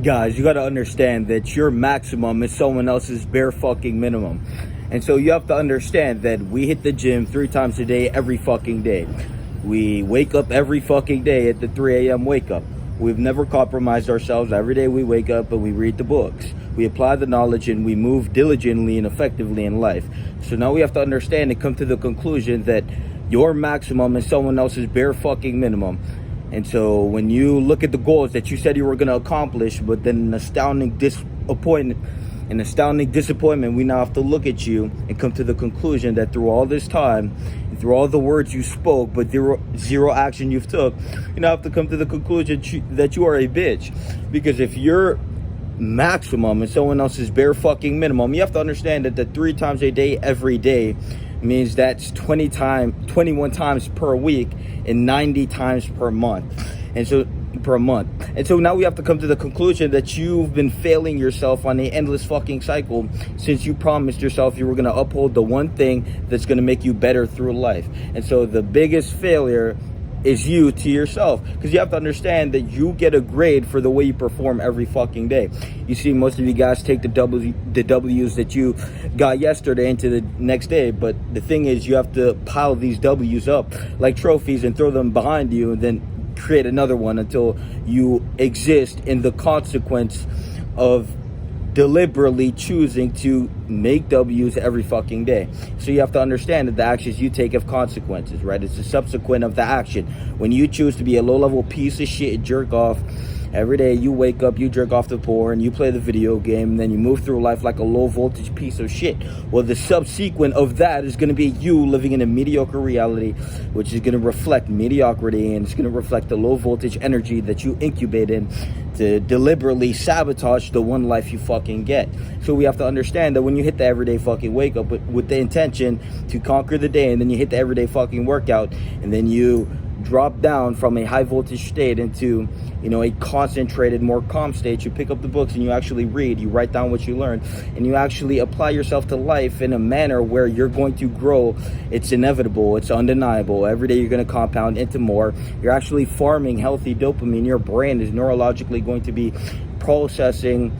Guys, you got to understand that your maximum is someone else's bare fucking minimum. And so you have to understand that we hit the gym 3 times a day, every fucking day. We wake up every fucking day at the 3 a.m. wake up. We've never compromised ourselves. Every day we wake up and we read the books. We apply the knowledge and we move diligently and effectively in life. So now we have to understand and come to the conclusion that your maximum is someone else's bare fucking minimum. And so when you look at the goals that you said you were going to accomplish, but then an astounding disappointment, we now have to look at you and come to the conclusion that through all this time, and through all the words you spoke, but zero action you've took, you now have to come to the conclusion that you are a bitch. Because if your maximum is someone else's bare fucking minimum, you have to understand that the 3 times a day, every day, means that's 21 times per week and 90 times per month. And so now we have to come to the conclusion that you've been failing yourself on the endless fucking cycle since you promised yourself you were going to uphold the one thing that's going to make you better through life. And so the biggest failure is you to yourself, because you have to understand that you get a grade for the way you perform every fucking day. You see, most of you guys take the W's that you got yesterday into the next day, but the thing is, you have to pile these W's up like trophies and throw them behind you, and then create another one until you exist in the consequence of deliberately choosing to make W's every fucking day. So you have to understand that the actions you take have consequences, right? It's the subsequent of the action. When you choose to be a low-level piece of shit and jerk off every day, you wake up, you jerk off the porn, you play the video game, and then you move through life like a low-voltage piece of shit. Well, the subsequent of that is going to be you living in a mediocre reality, which is going to reflect mediocrity, and it's going to reflect the low-voltage energy that you incubate in to deliberately sabotage the one life you fucking get. So we have to understand that when you hit the everyday fucking wake up with the intention to conquer the day, and then you hit the everyday fucking workout, and then you drop down from a high voltage state into, a concentrated, more calm state, you pick up the books and you actually read, you write down what you learned, and you actually apply yourself to life in a manner where you're going to grow. It's inevitable, it's undeniable. Every day you're going to compound into more. You're actually farming healthy dopamine. Your brain is neurologically going to be processing,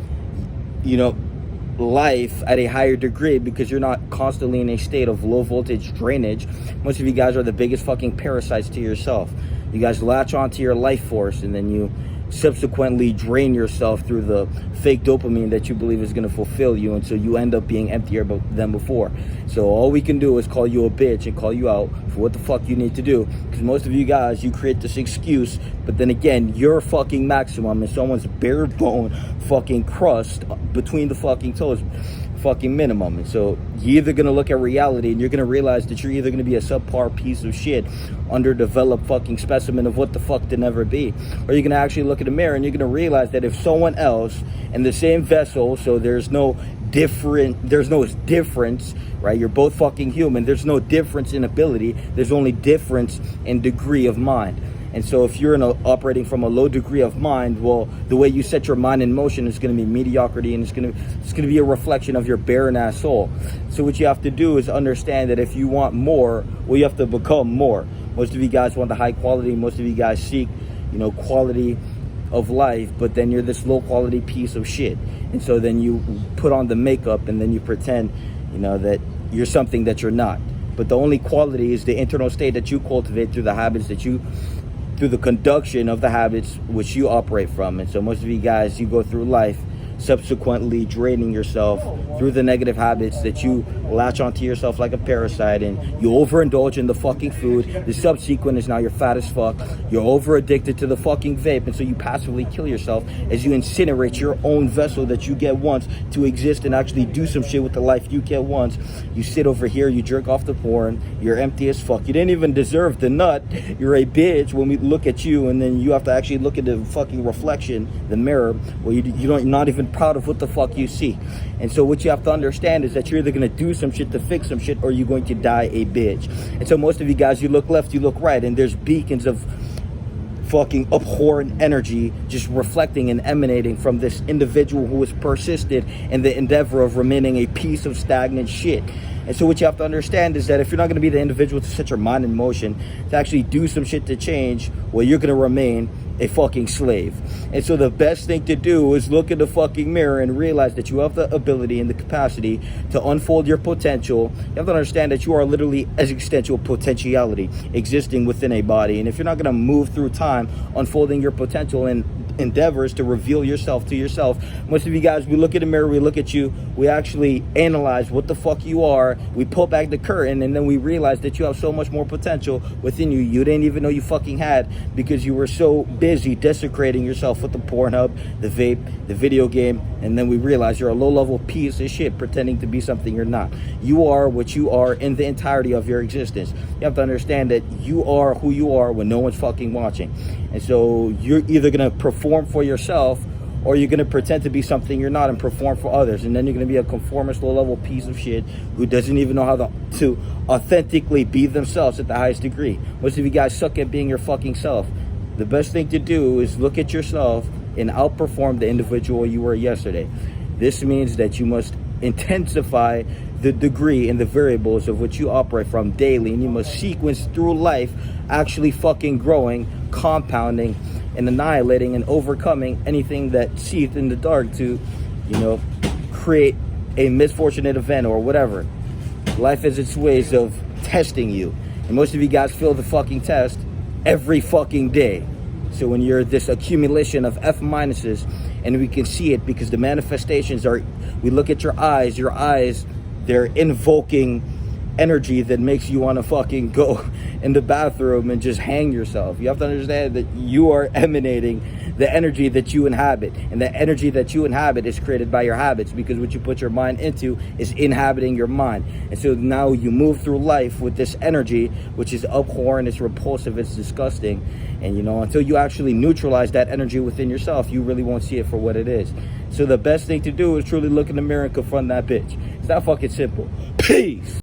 life at a higher degree, because you're not constantly in a state of low voltage drainage. Most of you guys are the biggest fucking parasites to yourself. You guys latch onto your life force, and then you subsequently drain yourself through the fake dopamine that you believe is going to fulfill you, and so you end up being emptier than before. So all we can do is call you a bitch and call you out for what the fuck you need to do, because most of you guys, you create this excuse, but then again, your fucking maximum is someone's bare bone fucking crust between the fucking toes fucking minimum. And so you're either going to look at reality and you're going to realize that you're either going to be a subpar piece of shit, underdeveloped fucking specimen of what the fuck to never be, or you're going to actually look in the mirror and you're going to realize that if someone else in the same vessel, so there's no difference, right? You're both fucking human. There's no difference in ability. There's only difference in degree of mind. And so if you're operating from a low degree of mind, well, the way you set your mind in motion is going to be mediocrity, and it's going to be a reflection of your barren ass soul. So what you have to do is understand that if you want more, well, you have to become more. Most of you guys want the high quality. Most of you guys seek, quality of life, but then you're this low quality piece of shit. And so then you put on the makeup and then you pretend, that you're something that you're not. But the only quality is the internal state that you cultivate through the habits through the conduction of the habits which you operate from. And so most of you guys, you go through life subsequently draining yourself through the negative habits that you latch onto yourself like a parasite, and you overindulge in the fucking food. The subsequent is now you're fat as fuck. You're over addicted to the fucking vape, and so you passively kill yourself as you incinerate your own vessel that you get once to exist and actually do some shit with the life you get once. You sit over here, you jerk off the porn, you're empty as fuck. You didn't even deserve the nut. You're a bitch when we look at you, and then you have to actually look at the fucking reflection, the mirror, where you're not even proud of what the fuck you see. And so what you have to understand is that you're either going to do some shit to fix some shit, or you're going to die a bitch. And so most of you guys, you look left, you look right, and there's beacons of fucking abhorrent energy just reflecting and emanating from this individual who has persisted in the endeavor of remaining a piece of stagnant shit. And so what you have to understand is that if you're not going to be the individual to set your mind in motion, to actually do some shit to change, well, you're going to remain a fucking slave. And so the best thing to do is look in the fucking mirror and realize that you have the ability and the capacity to unfold your potential. You have to understand that you are literally existential potentiality existing within a body. And if you're not going to move through time unfolding your potential and endeavors to reveal yourself to yourself, most of you guys, we look in the mirror, we look at you, we actually analyze what the fuck you are, we pull back the curtain, and then we realize that you have so much more potential within you didn't even know you fucking had, because you were so busy desecrating yourself with the Pornhub, the vape, the video game, and then we realize you're a low-level piece of shit pretending to be something you're not. You are what you are in the entirety of your existence. You have to understand that you are who you are when no one's fucking watching. And so you're either going to perform for yourself, or you're going to pretend to be something you're not and perform for others. And then you're going to be a conformist, low-level piece of shit who doesn't even know how to authentically be themselves at the highest degree. Most of you guys suck at being your fucking self. The best thing to do is look at yourself and outperform the individual you were yesterday. This means that you must intensify the degree and the variables of which you operate from daily, and you must sequence through life actually fucking growing, compounding, and annihilating and overcoming anything that seethed in the dark to, create a misfortunate event or whatever. Life has its ways of testing you, and most of you guys feel the fucking test every fucking day. So when you're this accumulation of F minuses, and we can see it because the manifestations are, we look at your eyes, they're invoking energy that makes you want to fucking go in the bathroom and just hang yourself. You have to understand that you are emanating the energy that you inhabit, and the energy that you inhabit is created by your habits, because what you put your mind into is inhabiting your mind. And so now you move through life with this energy, which is abhorrent, it's repulsive, it's disgusting, and until you actually neutralize that energy within yourself, you really won't see it for what it is. So the best thing to do is truly look in the mirror and confront that bitch. It's that fucking simple. Peace.